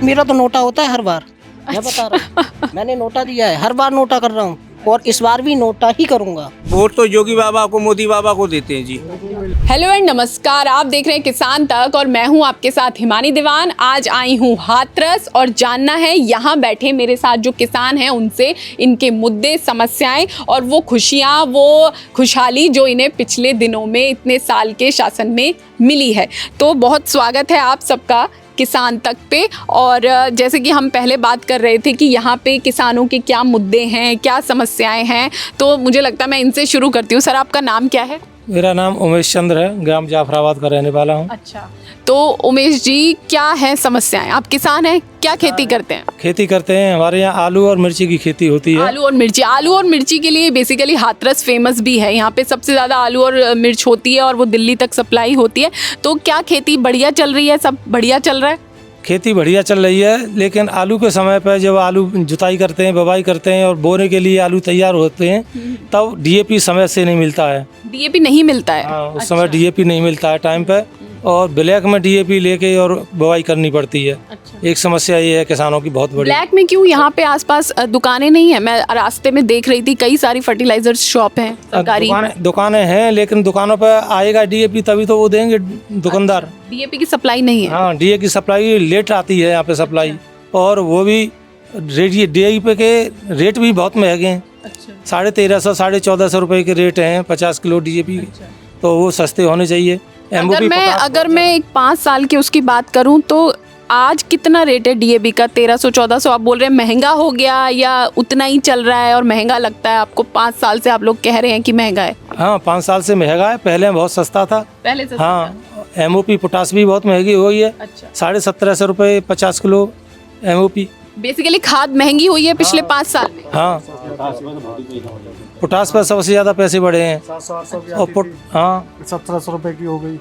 मेरा तो नोटा होता है हर बार, मैं बता रहा हूँ। मैंने नोटा दिया है, हर बार नोटा कर रहा हूँ और इस बार भी नोटा ही करूँगा। वोट तो योगी बाबा को, मोदी बाबा को देते हैं जी। हेलो एंड नमस्कार, आप देख रहे हैं किसान तक और मैं हूं आपके साथ हिमानी दीवान। आज आई हूं हाथरस और जानना है यहाँ बैठे मेरे साथ जो किसान हैं उनसे इनके मुद्दे, समस्याएं और वो खुशियाँ, वो खुशहाली जो इन्हें पिछले दिनों में इतने साल के शासन में मिली है। तो बहुत स्वागत है आप सबका किसान तक पे। और जैसे कि हम पहले बात कर रहे थे कि यहाँ पे किसानों के क्या मुद्दे हैं, क्या समस्याएं हैं, तो मुझे लगता है मैं इनसे शुरू करती हूँ। सर, आपका नाम क्या है? मेरा नाम उमेश चंद्र है, ग्राम जाफराबाद का रहने वाला हूँ। अच्छा, तो उमेश जी क्या है समस्याएं? आप किसान हैं, क्या खेती करते हैं? खेती करते हैं, हमारे यहाँ आलू और मिर्ची की खेती होती है। आलू और मिर्ची के लिए बेसिकली हाथरस फेमस भी है। यहाँ पे सबसे ज़्यादा आलू और मिर्च होती है और वो दिल्ली तक सप्लाई होती है। तो क्या खेती बढ़िया चल रही है? सब बढ़िया चल रहा है? खेती बढ़िया चल रही है, लेकिन आलू के समय पर जब आलू जुताई करते हैं, बुवाई करते हैं और बोने के लिए आलू तैयार होते हैं, तब डीएपी समय से नहीं मिलता है। डीएपी नहीं मिलता है? हाँ, उस समय डीएपी नहीं मिलता है टाइम पे, और ब्लैक में डीएपी लेके और बुवाई करनी पड़ती है। एक समस्या ये है किसानों की बहुत बड़ी। ब्लैक में क्यों? यहाँ पे आसपास दुकानें नहीं है? मैं रास्ते में देख रही थी कई सारी फर्टिलाइजर शॉप हैं सरकारी। दुकानें हैं, लेकिन दुकानों पर आएगा डीएपी तभी तो वो देंगे दुकानदार। डीएपी की सप्लाई नहीं है? हाँ, डीए की सप्लाई लेट आती है यहाँ पे सप्लाई, और वो भी डीएपी के रेट भी बहुत महंगे हैं। 1350 1450 रुपए के रेट हैं 50 किलो डीएपी। तो वो सस्ते होने चाहिए। अगर मैं एक 5 साल की उसकी बात करूं तो आज कितना रेट है डीएपी का? 1300-1400 आप बोल रहे हैं, महंगा हो गया या उतना ही चल रहा है और महंगा लगता है आपको? 5 साल से आप लोग कह रहे हैं कि महंगा है। हाँ, 5 साल से महंगा है, पहले बहुत सस्ता था। पहले से? हाँ, एमओपी पोटास भी बहुत महंगी हो गई है। 1750 रुपये 50 किलो एमओपी। बेसिकली खाद महंगी हुई है पिछले 5 साल में। हाँ, पोटास पर सबसे ज्यादा पैसे बढ़े हैं। और हाँ, 1700 रुपए की हो गई।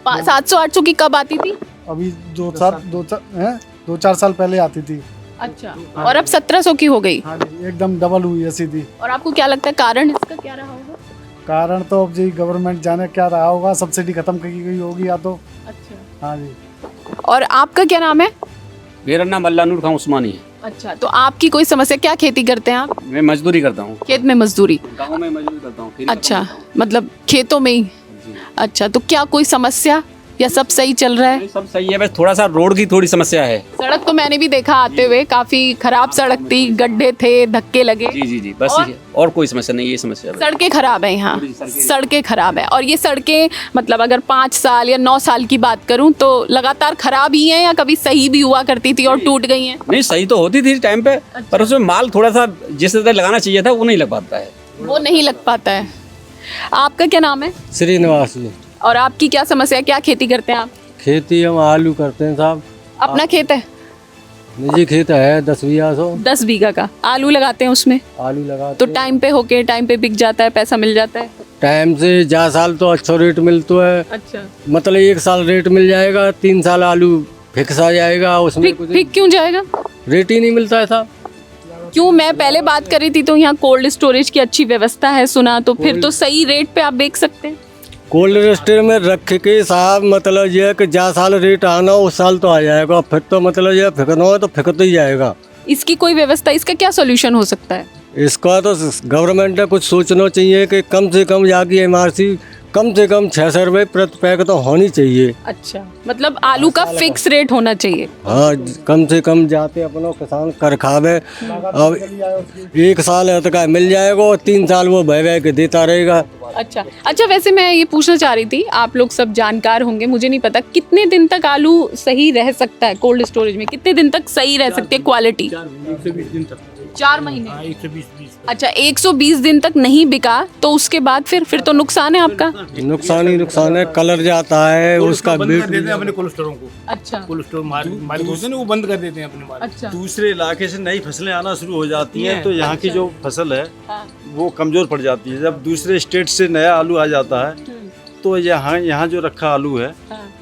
700-800 की कब आती थी? अभी 2-4 साल पहले आती थी। अच्छा, और अब 1700 की हो गई? हाँ जी, एकदम डबल हुई है सीधी। और आपको क्या लगता है कारण इसका क्या रहा होगा? कारण तो अब जी गवर्नमेंट जाने क्या रहा होगा, सब्सिडी खत्म की गई होगी या तो। अच्छा, हाँ जी। और आपका क्या नाम है? मेरा नाम अल्लाह नूर खान उस्मानी है। अच्छा, तो आपकी कोई समस्या? क्या खेती करते हैं आप? मैं मजदूरी करता हूँ, खेत में मजदूरी? गाँव में मजदूरी करता हूँ। अच्छा, मतलब खेतों में ही? अच्छा, तो क्या कोई समस्या या सब सही चल रहा है? सब सही है, बस थोड़ा सा रोड की थोड़ी समस्या है। सड़क तो मैंने भी देखा आते हुए, काफी खराब सड़क थी, गड्ढे थे, धक्के लगे। जी, बस और कोई समस्या नहीं, ये समस्या है। सड़कें खराब है यहाँ, सड़कें खराब है। और ये सड़कें मतलब अगर 5 साल या 9 साल की बात करूँ तो लगातार खराब ही है या कभी सही भी हुआ करती थी और टूट गई हैं? नहीं, सही तो होती थी टाइम पे। पर उसमें माल थोड़ा सा जिस तरह लगाना चाहिए था वो नहीं लग पाता है। वो नहीं लग पाता है। आपका क्या नाम है? श्रीनिवास जी। और आपकी क्या समस्या है? क्या खेती करते हैं आप? खेती हम आलू करते हैं साहब। अपना खेत है? निजी खेत है 10 बीघा। 10 बीघा का आलू लगाते हैं उसमें? आलू लगाते तो टाइम पे होके टाइम पे बिक जाता है, पैसा मिल जाता है? टाइम से जा साल तो अच्छा रेट मिलता है। अच्छा, मतलब 1 साल रेट मिल जाएगा, 3 साल आलू फिक्स आ जाएगा। उसमें कुछ फिक क्यों जाएगा? रेट ही नहीं मिलता है साहब। क्यों? मैं पहले बात कर रही थी तो यहाँ कोल्ड स्टोरेज की अच्छी व्यवस्था है सुना, तो फिर तो सही रेट पे आप बेच सकते हैं। कोल्ड स्टोरेज में रख के साहब मतलब ये कि जा साल रेट आना उस साल तो आ जाएगा, फिर तो मतलब ये फिकना हो तो फिकत ही जाएगा। इसकी कोई व्यवस्था, इसका क्या सोल्यूशन हो सकता है? इसका तो गवर्नमेंट ने कुछ सोचना चाहिए कि कम से कम जाके एमआरपी कम से कम 600 रुपये प्रति पैक तो होनी चाहिए। अच्छा, मतलब आलू का फिक्स रेट होना चाहिए। हाँ, कम से कम जाते अपना किसान कर खावे। अब 1 साल है तो क्या मिल जाएगा और 3 साल वो बह के देता रहेगा। अच्छा, वैसे मैं ये पूछना चाह रही थी, आप लोग सब जानकार होंगे, मुझे नहीं पता कितने दिन तक आलू सही रह सकता है कोल्ड स्टोरेज में? कितने दिन तक सही रह सकती है क्वालिटी? 4 महीने। 120। अच्छा, 120 दिन तक नहीं बिका तो उसके बाद फिर तो नुकसान है आपका? नुकसान ही नुकसान है, कलर जाता है उसका। बंद कर देते हैं अपने कोल्ड स्टोरों को। अच्छा, कोल्ड स्टोर मालिक होते हैं ना, वो बंद कर देते हैं अपने माल। अच्छा, दूसरे इलाके से नई फसलें आना शुरू हो जाती हैं, तो यहाँ की जो फसल है वो कमजोर पड़ जाती है। जब दूसरे स्टेट से नया आलू आ जाता है तो यहाँ जो रखा आलू है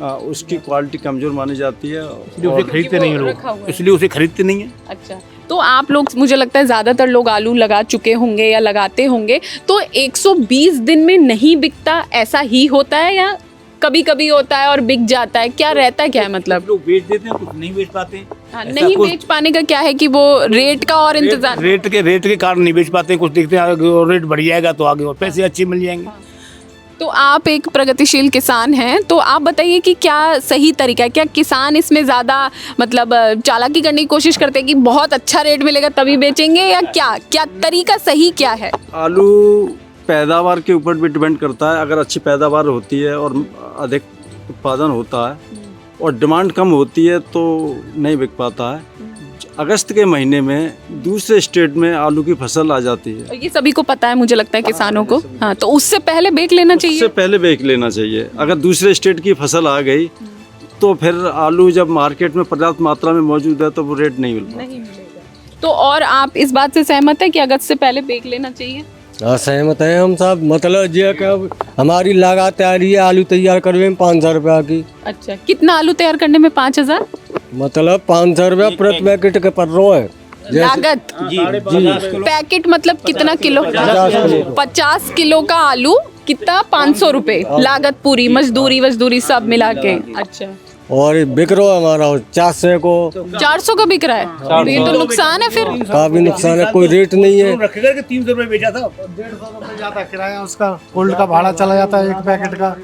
उसकी क्वालिटी कमजोर मानी जाती है, इसलिए उसे खरीदते नहीं है लोग, इसलिए उसे खरीदते नहीं है। अच्छा, तो आप लोग, मुझे लगता है ज़्यादातर लोग आलू लगा चुके होंगे या लगाते होंगे, तो 120 दिन में नहीं बिकता ऐसा ही होता है या कभी कभी होता है और बिक जाता है, क्या रहता है, क्या है मतलब? लोग बेच देते हैं, कुछ नहीं बेच पाते हैं। हाँ, ऐसा नहीं कुछ- बेच पाने का क्या है कि वो रेट का और इंतजार। रेट के कारण नहीं बेच पाते हैं। कुछ देखते हैं आगे और रेट बढ़ जाएगा तो आगे और पैसे अच्छे मिल जाएंगे। तो आप एक प्रगतिशील किसान हैं, तो आप बताइए कि क्या सही तरीका है? क्या किसान इसमें ज़्यादा मतलब चालाकी करने की कोशिश करते हैं कि बहुत अच्छा रेट मिलेगा तभी बेचेंगे, या क्या क्या तरीका सही क्या है? आलू पैदावार के ऊपर भी डिपेंड करता है। अगर अच्छी पैदावार होती है और अधिक उत्पादन होता है और डिमांड कम होती है तो नहीं बिक पाता है। अगस्त के महीने में दूसरे स्टेट में आलू की फसल आ जाती है। और ये सभी को पता है, मुझे लगता है किसानों को। हाँ, तो उससे पहले बेच लेना उससे चाहिए। पहले बेच लेना चाहिए। अगर दूसरे स्टेट की फसल आ गई तो फिर आलू जब मार्केट में पर्याप्त मात्रा में मौजूद है तो वो रेट नहीं मिल पाता। तो और आप इस बात से सहमत है कि अगस्त से पहले बेच लेना चाहिए? हाँ सहमत हैं हम सब। मतलब ये कि अब हमारी लागत आ रही है आलू तैयार करने में 500 रुपया की। अच्छा, कितना आलू तैयार करने में 5,000 मतलब 500 रुपया प्रति पैकेट के पड़ रहा है। लागत? पैकेट मतलब कितना किलो? 50 किलो का आलू कितना? 500 रुपए लागत, पूरी मजदूरी सब मिला के। अच्छा, और बिक रहा है हमारा 400 को। 400 का बिक रहा है, तो ये तो नुकसान है फिर। काफी नुकसान है, कोई रेट नहीं है। रखेगा कि 300 रुपये बेचा था। 150 रुपये जाता है किराया उसका, कोल्ड का भाड़ा चला जाता है एक पैकेट का।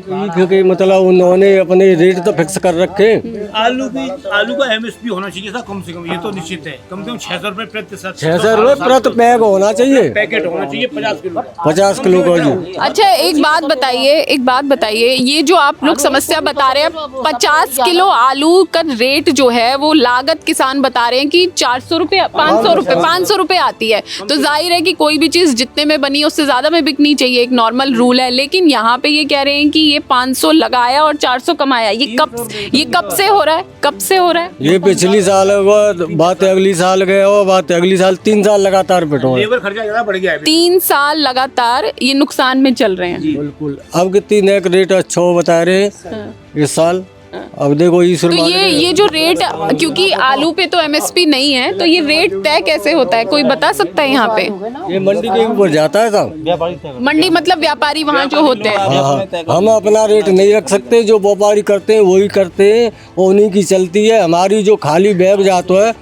क्योंकि मतलब उन्होंने अपने रेट तो फिक्स कर रखे। आलू का MSP होना चाहिए था कम से कम, ये तो निश्चित है। कम से कम 600 रुपये प्रति 600 रुपये प्रति पैक होना चाहिए। पैकेट होना चाहिए 50 किलो। 50 किलो का जी। अच्छा, एक बात बताइए, ये जो आप लोग समस्या बता रहे हैं, 50 किलो आलू का रेट जो है वो लागत किसान बता रहे हैं कि 400 रुपये 500 रुपये आती है। तो जाहिर है कि कोई भी चीज़ जितने में बनी है उससे ज़्यादा में बिकनी चाहिए, एक नॉर्मल रूल है। लेकिन यहाँ पे ये कह रहे हैं कि ये 500 लगाया और 400 कमाया। ये कब से हो रहा है? कब से हो रहा है? ये पिछली साल बात अगली साल गए और बात अगली साल 3 साल लगातार पिटो। लेबर खर्चा ज़्यादा बढ़ गया है। 3 साल लगातार ये नुकसान में चल रहे हैं। बिल्कुल। अब कितनी नए रेट अच्छा बता रहे हैं इस साल। अब देखो तो ये जो रेट, क्योंकि आलू पे तो MSP नहीं है, तो ये रेट तय कैसे होता है? कोई बता सकता है यहाँ पे? ये मंडी के ऊपर जाता है साहब। मंडी मतलब व्यापारी वहाँ जो होते हैं। हाँ, हम अपना रेट नहीं रख सकते, जो व्यापारी करते हैं वही करते हैं और उन्हीं की चलती है। हमारी जो खाली बैग जाता है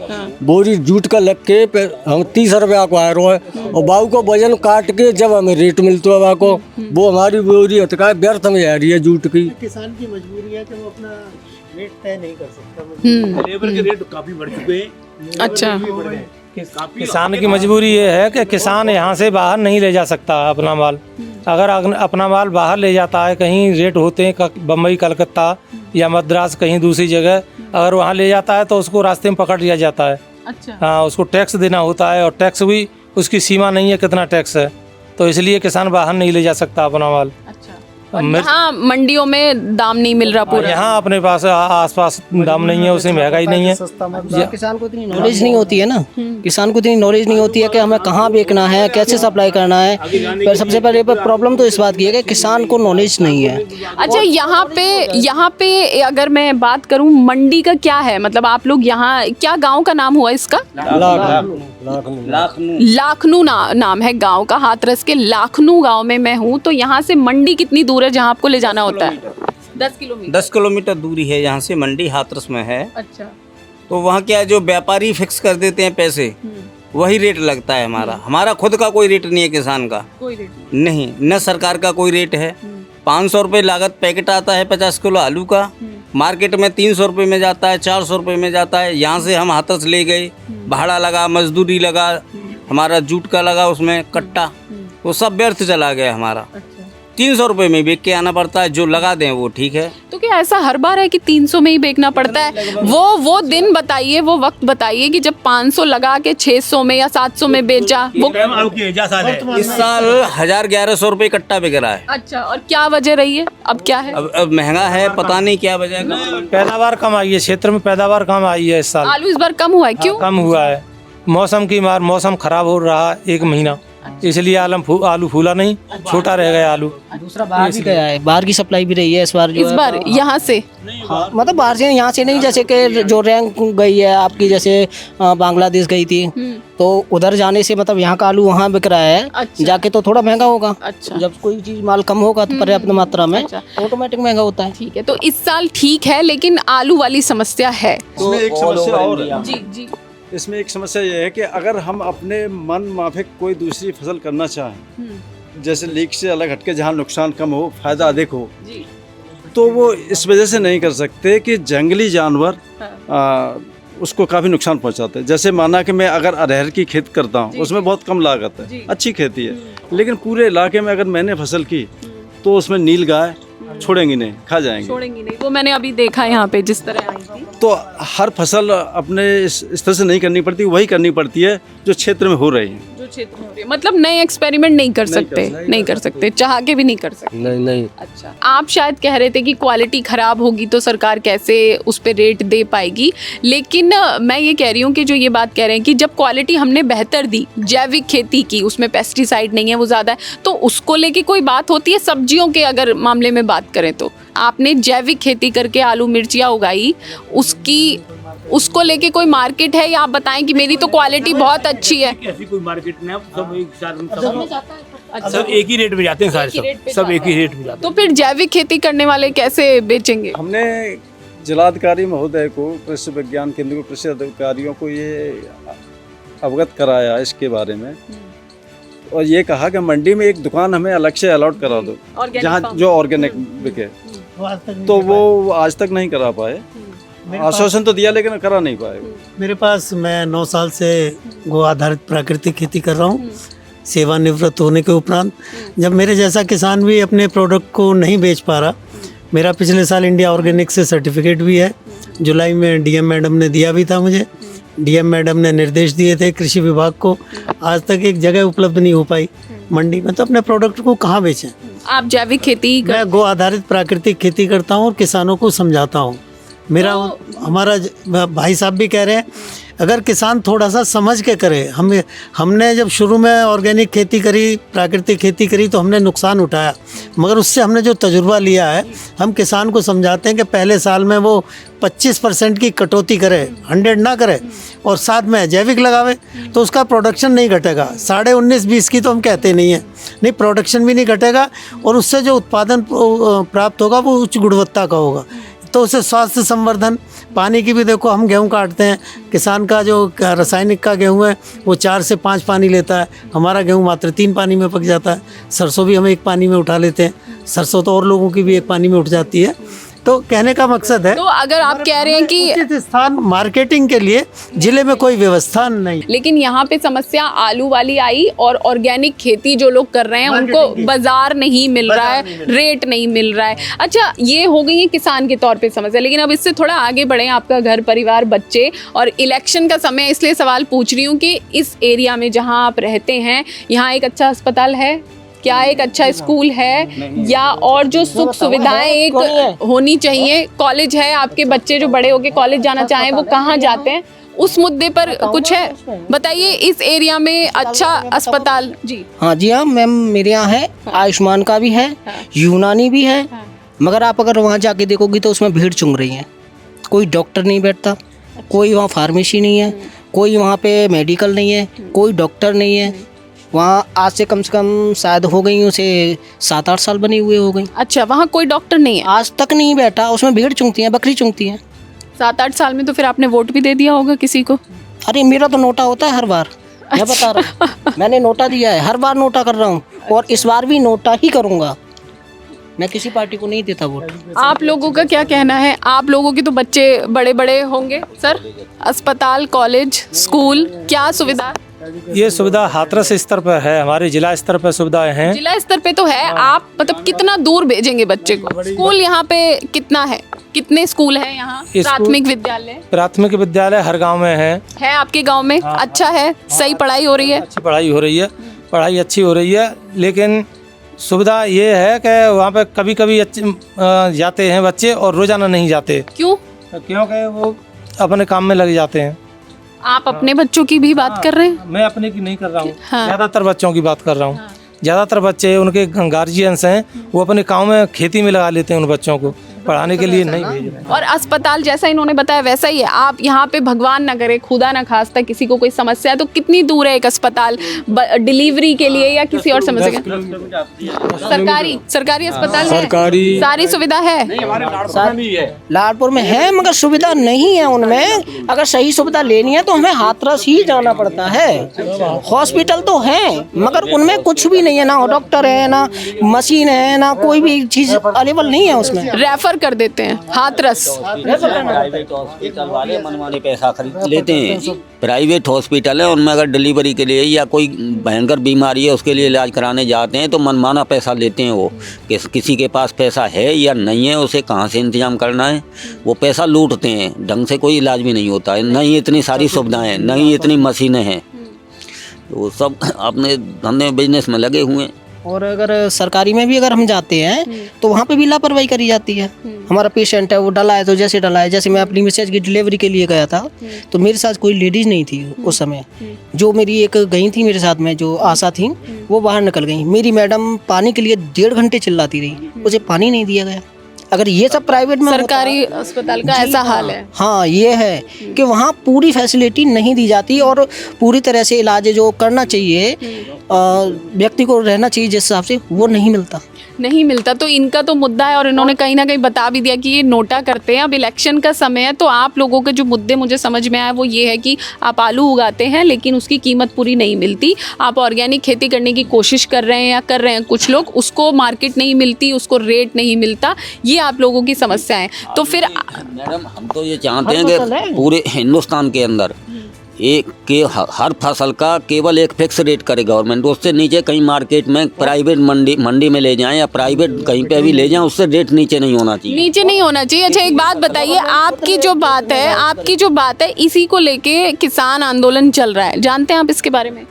बोरी जूट का लग के हम 30 रुपया को आ रहा है और बाबू को वजन काट के जब हमें रेट मिलता है बाबू को, वो हमारी बोरी हटका व्यर्थ में जा रही है जूट की। किसान की मजबूरी है कि वो अपना रेट तय नहीं कर सकता। लेबर के रेट काफी बढ़ चुके हैं। अच्छा, किसान की मजबूरी ये है कि किसान यहाँ से बाहर नहीं ले जा सकता अपना माल। अगर अपना माल बाहर ले जाता है, कहीं रेट होते हैं बम्बई, कलकत्ता या मद्रास, कहीं दूसरी जगह, अगर वहाँ ले जाता है तो उसको रास्ते में पकड़ लिया जाता है। अच्छा, हाँ, उसको टैक्स देना होता है और टैक्स भी उसकी सीमा नहीं है कितना टैक्स है, तो इसलिए किसान बाहर नहीं ले जा सकता अपना माल। अच्छा। और यहाँ मंडियों में दाम नहीं मिल रहा पूरा। यहाँ अपने पास आसपास दाम नहीं है, उसमें महंगाई नहीं है। किसान को इतनी नॉलेज नहीं होती है ना, किसान को इतनी नॉलेज नहीं होती है कि हमें कहाँ बेचना है, कैसे सप्लाई करना है। पर सबसे पहले प्रॉब्लम तो इस बात की है कि किसान को नॉलेज नहीं है। अच्छा, यहाँ पे अगर मैं बात करूँ मंडी का क्या है, मतलब आप लोग यहाँ, क्या गांव का नाम हुआ इसका? लाखनू नाम है गांव का। हाथरस के लाखनू गांव में मैं हूँ। तो यहाँ से मंडी कितनी दूर है जहाँ आपको ले जाना होता है? 10 किलोमीटर। 10 किलोमीटर दूरी है यहाँ से, मंडी हाथरस में है। अच्छा। तो वहाँ क्या है, जो व्यापारी फिक्स कर देते हैं पैसे, वही रेट लगता है हमारा। हमारा खुद का कोई रेट नहीं है किसान का, कोई रेट नहीं, न सरकार का कोई रेट है। 500 रुपये लागत पैकेट आता है 50 किलो आलू का। मार्केट में 300 रुपये में जाता है, 400 रुपये में जाता है। यहाँ से हम हाथरस ले गए, भाड़ा लगा, मजदूरी लगा, हमारा जूट का लगा उसमें कट्टा, वो सब व्यर्थ चला गया हमारा। 300 रुपये में बेच के आना पड़ता है, जो लगा दें वो ठीक है। तो क्या ऐसा हर बार है कि 300 में ही बेचना पड़ता है? वो दिन बताइए, वो वक्त बताइए कि जब 500 लगा के 600 में या 700 में बेचा। वो इस साल 1100 रुपये कट्टा बिक रहा है। अच्छा, और क्या वजह रही है? अब क्या है? अब महंगा है, पता नहीं क्या वजह है। पैदावार कम आई है, क्षेत्र में पैदावार कम आई है इस साल। आलू इस बार कम हुआ है, क्यों? कम हुआ है, मौसम की मार, मौसम खराब हो रहा है 1 महीना, इसलिए आलू फूला नहीं, छोटा रह गया आलू। दूसरा बाहर भी गया है, बाहर की सप्लाई भी रही है इस बार जो इस है। बार यहाँ से हाँ, मतलब बाहर से, यहाँ से नहीं, जैसे कि जो रैंक गई है आपकी, जैसे बांग्लादेश गई थी, तो उधर जाने से मतलब यहाँ का आलू वहाँ बिक रहा है। अच्छा। जाके तो थोड़ा महंगा होगा। अच्छा। जब कोई चीज माल कम होगा तो पर्याप्त मात्रा में ऑटोमेटिक महंगा होता है। ठीक है, तो इस साल ठीक है, लेकिन आलू वाली समस्या है। इसमें एक समस्या और है। जी जी। इसमें एक समस्या ये है कि अगर हम अपने मन माफिक कोई दूसरी फसल करना चाहें, जैसे लीक से अलग हटके जहाँ नुकसान कम हो, फायदा अधिक हो, तो वो इस वजह से नहीं कर सकते कि जंगली जानवर उसको काफ़ी नुकसान पहुंचाते हैं। जैसे माना कि मैं अगर अरहर की खेती करता हूं, उसमें बहुत कम लागत है, अच्छी खेती है, लेकिन पूरे इलाके में अगर मैंने फसल की तो उसमें नील गाय छोड़ेंगी नहीं, खा जाएंगी। छोड़ेंगी नहीं, वो मैंने अभी देखा यहाँ पे जिस तरह आई थी। तो हर फसल अपने इस तरह से नहीं करनी पड़ती, वही करनी पड़ती है जो क्षेत्र में हो रही है। जो क्षेत्र में हो रही है, मतलब नए एक्सपेरिमेंट नहीं कर सकते, नहीं कर सकते, चाह के भी नहीं कर सकते। नहीं। अच्छा, आप शायद कह रहे थे कि क्वालिटी खराब होगी तो सरकार कैसे उस पर रेट दे पाएगी, लेकिन मैं ये कह रही हूँ कि जो ये बात कह रहे हैं कि जब क्वालिटी हमने बेहतर दी, जैविक खेती की, उसमें पेस्टिसाइड नहीं है, वो ज़्यादा है, तो उसको लेके कोई बात होती है? सब्जियों के अगर मामले में बात करें तो आपने जैविक खेती करके आलू मिर्चियाँ उगाई, उसको लेके कोई मार्केट है, या आप बताएं कि मेरी तो क्वालिटी बहुत अच्छी है? ऐसी कोई मार्केट नहीं है, सब एक साथ सब एक ही रेट में जाते हैं सारे, सब एक ही रेट में जाते हैं। तो फिर जैविक खेती करने वाले कैसे बेचेंगे? हमने जिलाधिकारी महोदय को, कृषि विज्ञान केंद्र को, कृषि अधिकारियों को ये अवगत कराया इसके बारे में, और ये कहा कि मंडी में एक दुकान हमें अलग से अलॉट करा दो जहाँ जो ऑर्गेनिक बिके, तो वो आज तक नहीं करा पाए। आश्वासन तो दिया लेकिन करा नहीं पाए। मेरे पास, मैं 9 साल से गो आधारित प्राकृतिक खेती कर रहा हूँ, सेवानिवृत्त होने के उपरांत। जब मेरे जैसा किसान भी अपने प्रोडक्ट को नहीं बेच पा रहा, मेरा पिछले साल इंडिया ऑर्गेनिक से सर्टिफिकेट भी है, जुलाई में डीएम मैडम ने दिया भी था मुझे। डीएम मैडम ने निर्देश दिए थे कृषि विभाग को, आज तक एक जगह उपलब्ध नहीं हो पाई मंडी में, तो अपने प्रोडक्ट को कहाँ बेचें। आप जैविक खेती मैं गो आधारित प्राकृतिक खेती करता हूँ और किसानों को समझाता हूँ। मेरा हमारा भाई साहब भी कह रहे हैं, अगर किसान थोड़ा सा समझ के करे, हमने जब शुरू में ऑर्गेनिक खेती करी, प्राकृतिक खेती करी, तो हमने नुकसान उठाया, मगर उससे हमने जो तजुर्बा लिया है, हम किसान को समझाते हैं कि पहले साल में वो 25% की कटौती करे, 100 ना करे, और साथ में जैविक लगावे, तो उसका प्रोडक्शन नहीं घटेगा। 19.5-20 की तो हम कहते नहीं हैं, नहीं, प्रोडक्शन भी नहीं घटेगा, और उससे जो उत्पादन प्राप्त होगा वो उच्च गुणवत्ता का होगा। तो उसे स्वास्थ्य संवर्धन, पानी की भी देखो, हम गेहूं काटते हैं, किसान का जो रासायनिक का गेहूं है वो 4 से 5 पानी लेता है, हमारा गेहूं मात्र 3 पानी में पक जाता है। सरसों भी हम 1 पानी में उठा लेते हैं, सरसों तो और लोगों की भी 1 पानी में उठ जाती है। तो कहने का मकसद है, तो अगर आप कह रहे हैं कि उचित स्थान मार्केटिंग के लिए जिले में कोई व्यवस्था नहीं, लेकिन यहाँ पे समस्या आलू वाली आई, और ऑर्गेनिक खेती जो लोग कर रहे हैं उनको बाजार नहीं मिल रहा है, रेट नहीं मिल रहा है। अच्छा, ये हो गई है किसान के तौर पे समस्या, लेकिन अब इससे थोड़ा आगे बढ़े, आपका घर परिवार, बच्चे, और इलेक्शन का समय, इसलिए सवाल पूछ रही हूँ कि इस एरिया में जहाँ आप रहते हैं, यहाँ एक अच्छा अस्पताल है क्या, एक अच्छा स्कूल है, या और जो सुख सुविधाएं एक होनी चाहिए, कॉलेज है, आपके बच्चे जो बड़े होके कॉलेज जाना चाहें वो कहाँ जाते हैं, उस मुद्दे पर कुछ है? बताइए, इस एरिया में अच्छा अस्पताल? जी हाँ जी हाँ मैम, मेरे यहाँ है, आयुष्मान का भी है, यूनानी भी है, मगर आप अगर वहाँ जाके देखोगी तो उसमें भीड़ चुंग रही है, कोई डॉक्टर नहीं बैठता, कोई वहाँ फार्मेसी नहीं है, कोई वहाँ पे मेडिकल नहीं है, कोई डॉक्टर नहीं है। वहाँ आज से कम शायद हो गई उसे 7-8 साल बने हुए हो गई। अच्छा, वहाँ कोई डॉक्टर नहीं है? आज तक नहीं बैठा, उसमें भीड़ चुंगती है, बकरी चुंगती है। 7-8 साल में तो फिर आपने वोट भी दे दिया होगा किसी को? अरे मेरा तो नोटा होता है हर बार, मैं बता रहा हूँ, मैंने नोटा दिया है, हर बार नोटा कर रहा हूँ, और इस बार भी नोटा ही करूँगा, मैं किसी पार्टी को नहीं देता वोट। आप लोगों का क्या कहना है? आप लोगों के तो बच्चे बड़े बड़े होंगे सर, अस्पताल, कॉलेज, स्कूल, क्या सुविधा? ये सुविधा हाथरस स्तर पर है, हमारे जिला स्तर पर सुविधाएं हैं। जिला स्तर पे तो है, आप मतलब कितना दूर भेजेंगे बच्चे को? स्कूल यहाँ पे कितना है, कितने स्कूल हैं यहाँ? प्राथमिक विद्यालय? प्राथमिक विद्यालय हर गांव में है आपके गांव में? अच्छा है, सही पढ़ाई हो रही है? अच्छी पढ़ाई हो रही है, पढ़ाई अच्छी हो रही है, लेकिन सुविधा ये है कि वहाँ पे कभी कभी जाते हैं बच्चे और रोजाना नहीं जाते। क्यों? क्योंकि वो अपने काम में लग जाते हैं। आप अपने बच्चों की भी बात कर रहे हैं? मैं अपने की नहीं कर रहा हूँ, हाँ। ज़्यादातर बच्चों की बात कर रहा हूँ। ज़्यादातर बच्चे उनके गार्जियंस हैं, वो अपने गाँव में खेती में लगा लेते हैं उन बच्चों को, पढ़ाने के लिए नहीं भेज रहे हैं। और अस्पताल जैसा इन्होंने बताया वैसा ही है। आप यहाँ पे भगवान न करे, खुदा न खास्ता किसी को कोई समस्या है तो कितनी दूर है एक अस्पताल डिलीवरी के लिए या किसी और समस्या के? सरकारी अस्पताल है? सरकारी सारी सुविधा है? लाडपुर में है मगर सुविधा नहीं है उनमें। अगर सही सुविधा लेनी है तो हमें हाथरस ही जाना पड़ता है। हॉस्पिटल तो है मगर उनमें कुछ भी नहीं है, ना डॉक्टर है, ना मशीन है, ना कोई भी चीज़ अवेलेबल नहीं है उसमें। रेफर कर देते हैं हाथरस। प्राइवेट हॉस्पिटल वाले मनमाने पैसा खरीद लेते हैं। प्राइवेट हॉस्पिटल है, उनमें अगर डिलीवरी के लिए या कोई भयंकर बीमारी है उसके लिए इलाज कराने जाते हैं तो मनमाना पैसा लेते हैं। वो किसी के पास पैसा है या नहीं है, उसे कहाँ से इंतजाम करना है, वो पैसा लूटते हैं। ढंग से कोई इलाज भी नहीं होता है, नहीं इतनी सारी सुविधाएं, नहीं इतनी मशीनें हैं। वो सब अपने धंधे बिजनेस में लगे हुए हैं। और अगर सरकारी में भी अगर हम जाते हैं तो वहाँ पे भी लापरवाही करी जाती है। हमारा पेशेंट है, वो डला है तो जैसे डला है, जैसे मैं अपनी मिसेज की डिलीवरी के लिए गया था तो मेरे साथ कोई लेडीज़ नहीं थी उस समय। जो मेरी एक गई थी मेरे साथ में, जो आशा थी, वो बाहर निकल गई। मेरी मैडम पानी के लिए 1.5 घंटे चिल्लाती रही, उसे पानी नहीं दिया गया। अगर ये सब प्राइवेट में सरकारी अस्पताल का ऐसा हाल है। हाँ, ये है कि वहाँ पूरी फैसिलिटी नहीं दी जाती और पूरी तरह से इलाज जो करना चाहिए व्यक्ति को रहना चाहिए जिस हिसाब से, वो नहीं मिलता। तो इनका तो मुद्दा है और इन्होंने कहीं ना कहीं बता भी दिया कि ये नोटा करते हैं। अब इलेक्शन का समय है तो आप लोगों के जो मुद्दे मुझे समझ में आया वो ये है कि आप आलू उगाते हैं लेकिन उसकी कीमत पूरी नहीं मिलती। आप ऑर्गेनिक खेती करने की कोशिश कर रहे हैं या कर रहे हैं कुछ लोग, उसको मार्केट नहीं मिलती, उसको रेट नहीं मिलता, ये आप लोगों की समस्या है। तो फिर मैडम हम तो ये चाहते हैं कि पूरे हिंदुस्तान के अंदर हर फसल का केवल एक फिक्स रेट करे गवर्नमेंट, उससे नीचे कहीं मार्केट में प्राइवेट मंडी में ले जाएं या प्राइवेट कहीं पे भी ले जाएं, उससे रेट नीचे नहीं होना चाहिए। अच्छा एक बात बताइए, आपकी जो बात है इसी को लेके किसान आंदोलन चल रहा है, जानते हैं आप इसके बारे में?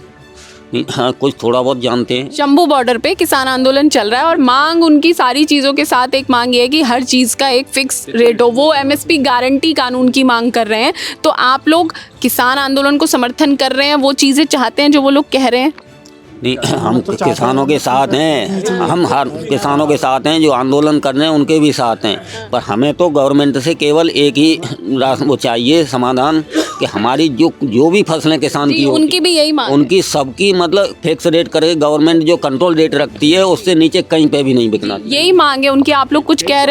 हाँ, कुछ थोड़ा बहुत जानते हैं। शंभू बॉर्डर पे किसान आंदोलन चल रहा है और मांग उनकी सारी चीज़ों के साथ एक मांग ये है कि हर चीज़ का एक फिक्स रेट हो। वो एमएसपी गारंटी कानून की मांग कर रहे हैं। तो आप लोग किसान आंदोलन को समर्थन कर रहे हैं, वो चीज़ें चाहते हैं जो वो लोग कह रहे हैं? नहीं, हम किसानों के साथ हैं, हम हर किसानों के साथ हैं, जो आंदोलन कर रहे हैं उनके भी साथ हैं। पर हमें तो गवर्नमेंट से केवल एक ही वो चाहिए समाधान कि हमारी जो भी फसलें किसान की उनकी भी यही मांग, उनकी सबकी मतलब फिक्स रेट करे गवर्नमेंट, जो कंट्रोल रेट रखती है उससे नीचे कहीं पे भी नहीं बिकना, यही मांग है उनकी। आप लोग कुछ कह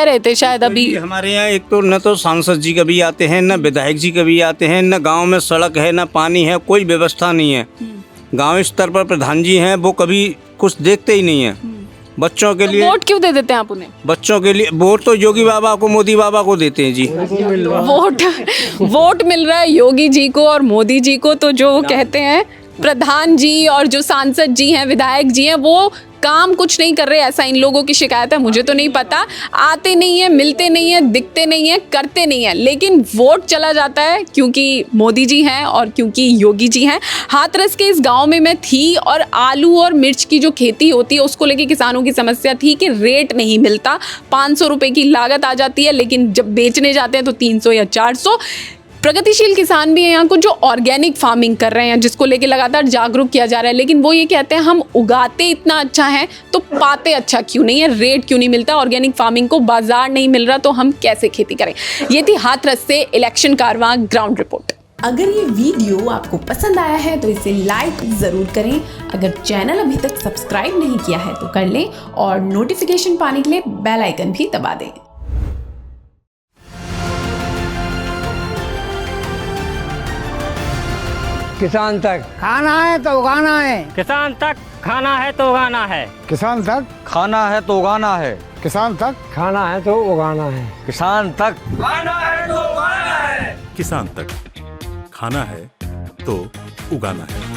रहे थे शायद अभी। हमारे यहाँ एक तो न तो सांसद जी कभी आते हैं, न विधायक जी कभी आते हैं, न गाँव में सड़क है, न पानी है, कोई व्यवस्था नहीं है। गांव स्तर पर प्रधान जी हैं, वो कभी कुछ देखते ही नहीं है। बच्चों के लिए वोट क्यों दे देते हैं आप उन्हें? बच्चों के लिए वोट तो योगी बाबा को, मोदी बाबा को देते हैं जी। वोट मिल रहा है योगी जी को और मोदी जी को, तो जो कहते हैं प्रधान जी और जो सांसद जी हैं, विधायक जी हैं, वो काम कुछ नहीं कर रहे, ऐसा इन लोगों की शिकायत है। मुझे तो नहीं पता, आते नहीं है, मिलते नहीं है, दिखते नहीं है, करते नहीं है, लेकिन वोट चला जाता है क्योंकि मोदी जी हैं और क्योंकि योगी जी हैं। हाथरस के इस गांव में मैं थी और आलू और मिर्च की जो खेती होती है उसको लेके किसानों की समस्या थी कि रेट नहीं मिलता। 500 रुपये की लागत आ जाती है, लेकिन जब बेचने जाते हैं तो 300 या 400। प्रगतिशील किसान भी हैं यहाँ को जो ऑर्गेनिक फार्मिंग कर रहे हैं, जिसको लेके लगातार जागरूक किया जा रहा है, लेकिन वो ये कहते हैं हम उगाते इतना अच्छा है तो पाते अच्छा क्यों नहीं है, रेट क्यों नहीं मिलता, ऑर्गेनिक फार्मिंग को बाजार नहीं मिल रहा तो हम कैसे खेती करें। ये थी हाथरस से इलेक्शन कारवां ग्राउंड रिपोर्ट। अगर ये वीडियो आपको पसंद आया है तो इसे लाइक ज़रूर करें। अगर चैनल अभी तक सब्सक्राइब नहीं किया है तो कर लें और नोटिफिकेशन पाने के लिए बेल आइकन भी दबा दें। किसान तक खाना है तो उगाना है, किसान तक खाना है तो उगाना है, किसान तक खाना है तो उगाना है, किसान तक खाना है तो उगाना है, किसान तक खाना है तो उगाना है, किसान तक खाना है तो उगाना है।